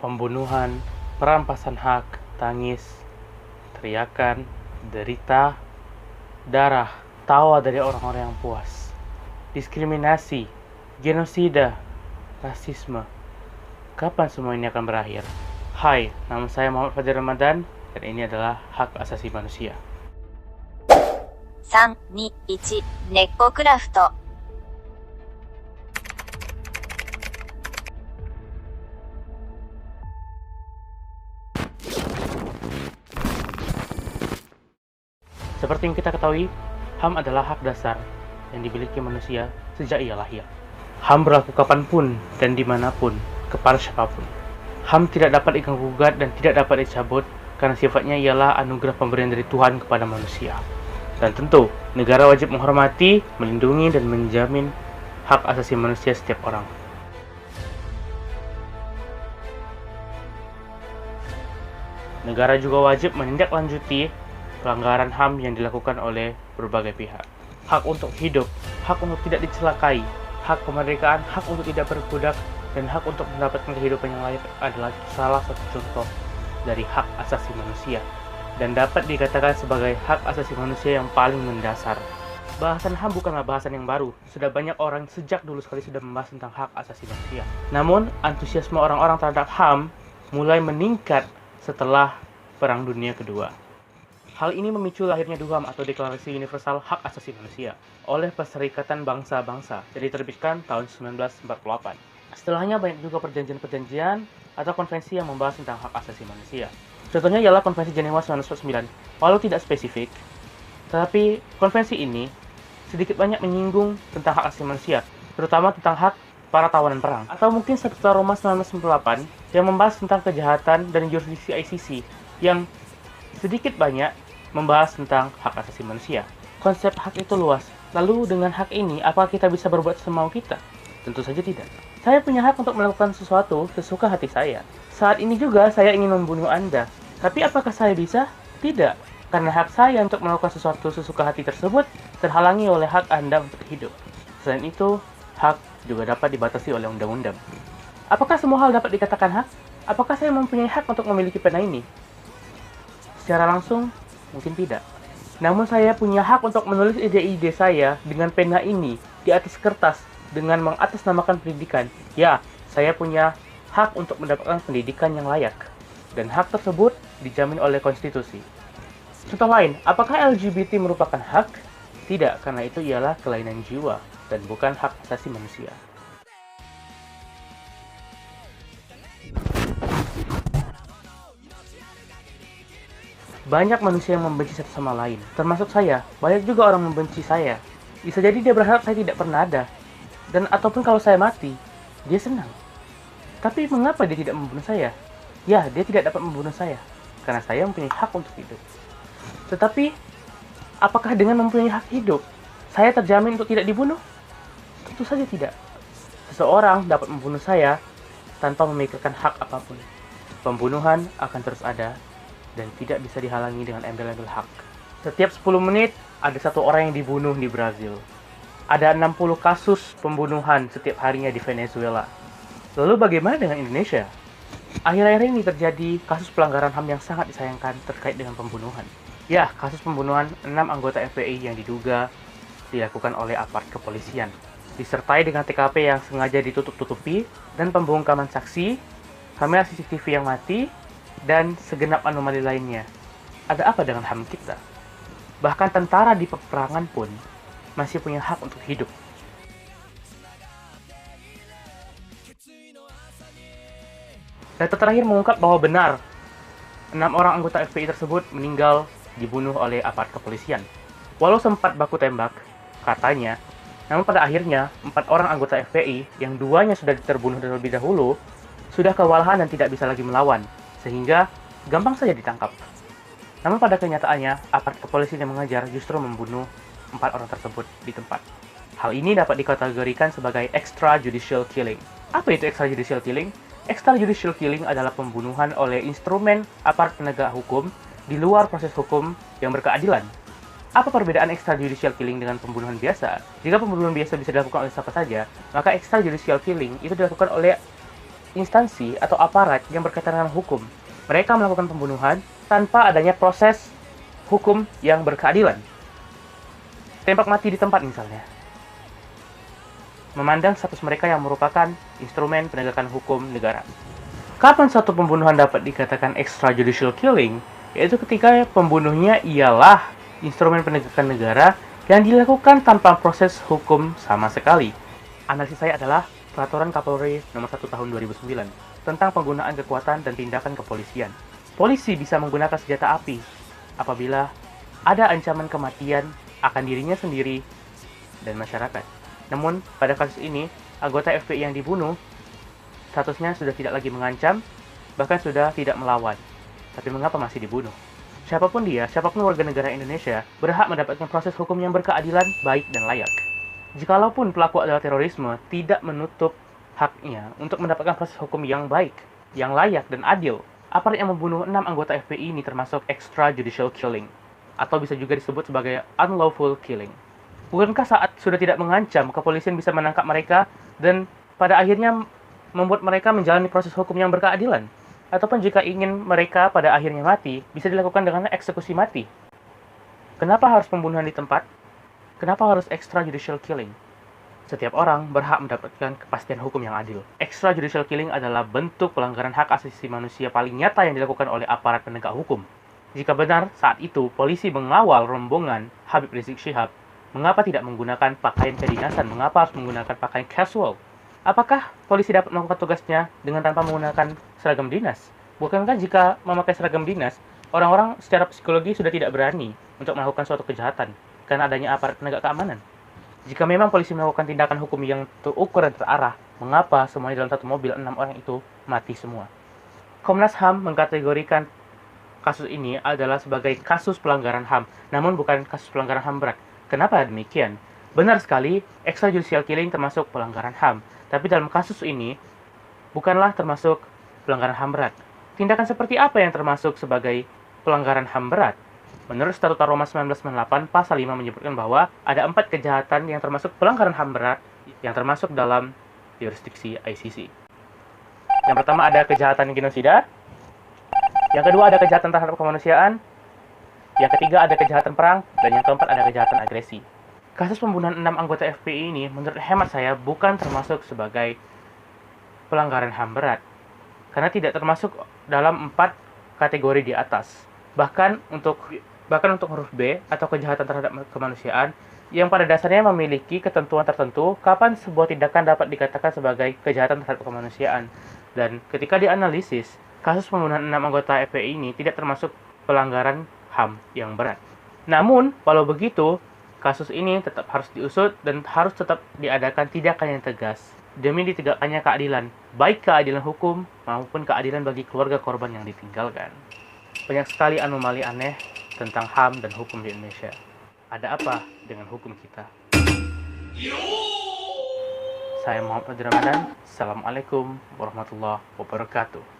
pembunuhan, perampasan hak, tangis, teriakan, derita, darah, tawa dari orang-orang yang puas, diskriminasi, genosida, rasisme. Kapan semua ini akan berakhir? Hai, nama saya Muhammad Fajar Ramadan, dan ini adalah Hak Asasi Manusia. 3、2、1、ネッコクラフト。Seperti yang kita ketahui, HAM adalah hak dasar yang dimiliki manusia sejak ia lahir. HAM berlaku kapanpun dan dimanapun, kepada siapapun. HAM tidak dapat diganggu-gugat dan tidak dapat dicabut karena sifatnya ialah anugerah pemberian dari Tuhan kepada manusia. Dan tentu, negara wajib menghormati, melindungi, dan menjamin hak asasi manusia setiap orang. Negara juga wajib menindaklanjuti pelanggaran HAM yang dilakukan oleh berbagai pihak. Hak untuk hidup, hak untuk tidak dicelakai, hak kemerdekaan, hak untuk tidak berbudak, dan hak untuk mendapatkan kehidupan yang layak adalah salah satu contoh dari hak asasi manusia, dan dapat dikatakan sebagai hak asasi manusia yang paling mendasar. Bahasan HAM bukanlah bahasan yang baru, sudah banyak orang sejak dulu sekali sudah membahas tentang hak asasi manusia. Namun, antusiasme orang-orang terhadap HAM mulai meningkat setelah Perang Dunia Kedua. Hal ini memicu lahirnya DUHAM atau Deklarasi Universal Hak Asasi Manusia oleh Perserikatan Bangsa-Bangsa yang diterbitkan tahun 1948. Setelahnya banyak juga perjanjian-perjanjian atau konvensi yang membahas tentang hak asasi manusia. Contohnya ialah Konvensi Jenewa 1949. Walau tidak spesifik, tetapi konvensi ini sedikit banyak menyinggung tentang hak asasi manusia, terutama tentang hak para tawanan perang. Atau mungkin Statuta Roma 1998 yang membahas tentang kejahatan dan jurisdiksi ICC yang sedikit banyak membahas tentang hak asasi manusia. Konsep hak itu luas. Lalu dengan hak ini, apakah kita bisa berbuat semau kita? Tentu saja tidak. Saya punya hak untuk melakukan sesuatu sesuka hati saya. Saat ini juga saya ingin membunuh Anda. Tapi apakah saya bisa? Tidak. Karena hak saya untuk melakukan sesuatu sesuka hati tersebut terhalangi oleh hak Anda untuk hidup. Selain itu, hak juga dapat dibatasi oleh undang-undang. Apakah semua hal dapat dikatakan hak? Apakah saya mempunyai hak untuk memiliki pena ini? Secara langsung, mungkin tidak. Namun saya punya hak untuk menulis ide-ide saya dengan pena ini di atas kertas dengan mengatasnamakan pendidikan. Ya, saya punya hak untuk mendapatkan pendidikan yang layak. Dan hak tersebut dijamin oleh konstitusi. Contoh lain, apakah LGBT merupakan hak? Tidak, karena itu ialah kelainan jiwa dan bukan hak asasi manusia. Banyak manusia yang membenci satu sama lain, termasuk saya. Banyak juga orang membenci saya. Bisa jadi dia berharap saya tidak pernah ada. Dan ataupun kalau saya mati, dia senang. Tapi mengapa dia tidak membunuh saya? Ya, dia tidak dapat membunuh saya, karena saya mempunyai hak untuk hidup. Tetapi, apakah dengan mempunyai hak hidup, saya terjamin untuk tidak dibunuh? Tentu saja tidak. Seseorang dapat membunuh saya tanpa memikirkan hak apapun. Pembunuhan akan terus ada, dan tidak bisa dihalangi dengan embel-embel hak. Setiap 10 menit, ada satu orang yang dibunuh di Brazil. Ada 60 kasus pembunuhan setiap harinya di Venezuela. Lalu bagaimana dengan Indonesia? Akhir-akhir ini terjadi kasus pelanggaran HAM yang sangat disayangkan terkait dengan pembunuhan. Ya, kasus pembunuhan 6 anggota FPI yang diduga dilakukan oleh aparat kepolisian, disertai dengan TKP yang sengaja ditutup-tutupi, dan pembungkaman saksi, kamera CCTV yang mati, dan segenap anomali lainnya. Ada apa dengan HAM kita? Bahkan tentara di peperangan pun masih punya hak untuk hidup. Data terakhir mengungkap bahwa benar 6 orang anggota FPI tersebut meninggal dibunuh oleh aparat kepolisian. Walau sempat baku tembak, katanya, namun pada akhirnya 4 orang anggota FPI yang 2-nya sudah terbunuh terlebih dahulu sudah kewalahan dan tidak bisa lagi melawan, sehingga gampang saja ditangkap. Namun pada kenyataannya, aparat kepolisian yang mengejar justru membunuh 4 orang tersebut di tempat. Hal ini dapat dikategorikan sebagai extrajudicial killing. Apa itu extrajudicial killing? Extrajudicial killing adalah pembunuhan oleh instrumen aparat penegak hukum di luar proses hukum yang berkeadilan. Apa perbedaan extrajudicial killing dengan pembunuhan biasa? Jika pembunuhan biasa bisa dilakukan oleh siapa saja, maka extrajudicial killing itu dilakukan oleh instansi atau aparat yang berkaitan dengan hukum. Mereka melakukan pembunuhan tanpa adanya proses hukum yang berkeadilan. Tembak mati di tempat misalnya. Memandang status mereka yang merupakan instrumen penegakan hukum negara. Kapan suatu pembunuhan dapat dikatakan extrajudicial killing? Yaitu ketika pembunuhnya ialah instrumen penegakan negara yang dilakukan tanpa proses hukum sama sekali. Analisis saya adalah Peraturan Kapolri Nomor 1 Tahun 2009 tentang penggunaan kekuatan dan tindakan kepolisian. Polisi bisa menggunakan senjata api apabila ada ancaman kematian akan dirinya sendiri dan masyarakat. Namun, pada kasus ini, anggota FPI yang dibunuh statusnya sudah tidak lagi mengancam, bahkan sudah tidak melawan. Tapi mengapa masih dibunuh? Siapapun dia, siapapun warga negara Indonesia, berhak mendapatkan proses hukum yang berkeadilan, baik dan layak. Jikalaupun pelaku adalah terorisme, tidak menutup haknya untuk mendapatkan proses hukum yang baik, yang layak dan adil. Aparat yang membunuh 6 anggota FPI ini termasuk extrajudicial killing, atau bisa juga disebut sebagai unlawful killing. Bukankah saat sudah tidak mengancam, kepolisian bisa menangkap mereka dan pada akhirnya membuat mereka menjalani proses hukum yang berkeadilan? Ataupun jika ingin mereka pada akhirnya mati, bisa dilakukan dengan eksekusi mati. Kenapa harus pembunuhan di tempat? Kenapa harus extrajudicial killing? Setiap orang berhak mendapatkan kepastian hukum yang adil. Extrajudicial killing adalah bentuk pelanggaran hak asasi manusia paling nyata yang dilakukan oleh aparat penegak hukum. Jika benar saat itu polisi mengawal rombongan Habib Rizik Syihab, mengapa tidak menggunakan pakaian kedinasan? Mengapa harus menggunakan pakaian casual? Apakah polisi dapat melakukan tugasnya dengan tanpa menggunakan seragam dinas? Bukankah jika memakai seragam dinas, orang-orang secara psikologi sudah tidak berani untuk melakukan suatu kejahatan karena adanya aparat penegak keamanan? Jika memang polisi melakukan tindakan hukum yang terukur dan terarah, mengapa semuanya dalam satu mobil 6 orang itu mati semua? Komnas HAM mengkategorikan kasus ini adalah sebagai kasus pelanggaran HAM, namun bukan kasus pelanggaran HAM berat. Kenapa demikian? Benar sekali, extrajudicial killing termasuk pelanggaran HAM, tapi dalam kasus ini bukanlah termasuk pelanggaran HAM berat. Tindakan seperti apa yang termasuk sebagai pelanggaran HAM berat? Menurut Statuta Roma 1998, Pasal 5 menyebutkan bahwa ada 4 kejahatan yang termasuk pelanggaran HAM berat yang termasuk dalam jurisdiksi ICC. Yang pertama ada kejahatan genosida, yang kedua ada kejahatan terhadap kemanusiaan, yang ketiga ada kejahatan perang, dan yang keempat ada kejahatan agresi. Kasus pembunuhan 6 anggota FPI ini menurut hemat saya bukan termasuk sebagai pelanggaran HAM berat, karena tidak termasuk dalam 4 kategori di atas. Bahkan untuk huruf B atau kejahatan terhadap kemanusiaan yang pada dasarnya memiliki ketentuan tertentu kapan sebuah tindakan dapat dikatakan sebagai kejahatan terhadap kemanusiaan. Dan ketika dianalisis, kasus pembunuhan 6 anggota FPI ini tidak termasuk pelanggaran HAM yang berat. Namun, walau begitu, kasus ini tetap harus diusut dan harus tetap diadakan tindakan yang tegas demi ditegakkannya keadilan, baik keadilan hukum maupun keadilan bagi keluarga korban yang ditinggalkan. Banyak sekali anomali aneh tentang HAM dan hukum di Indonesia. Ada apa dengan hukum kita? Saya Muhammad Fadil Ramadan. Assalamualaikum warahmatullahi wabarakatuh.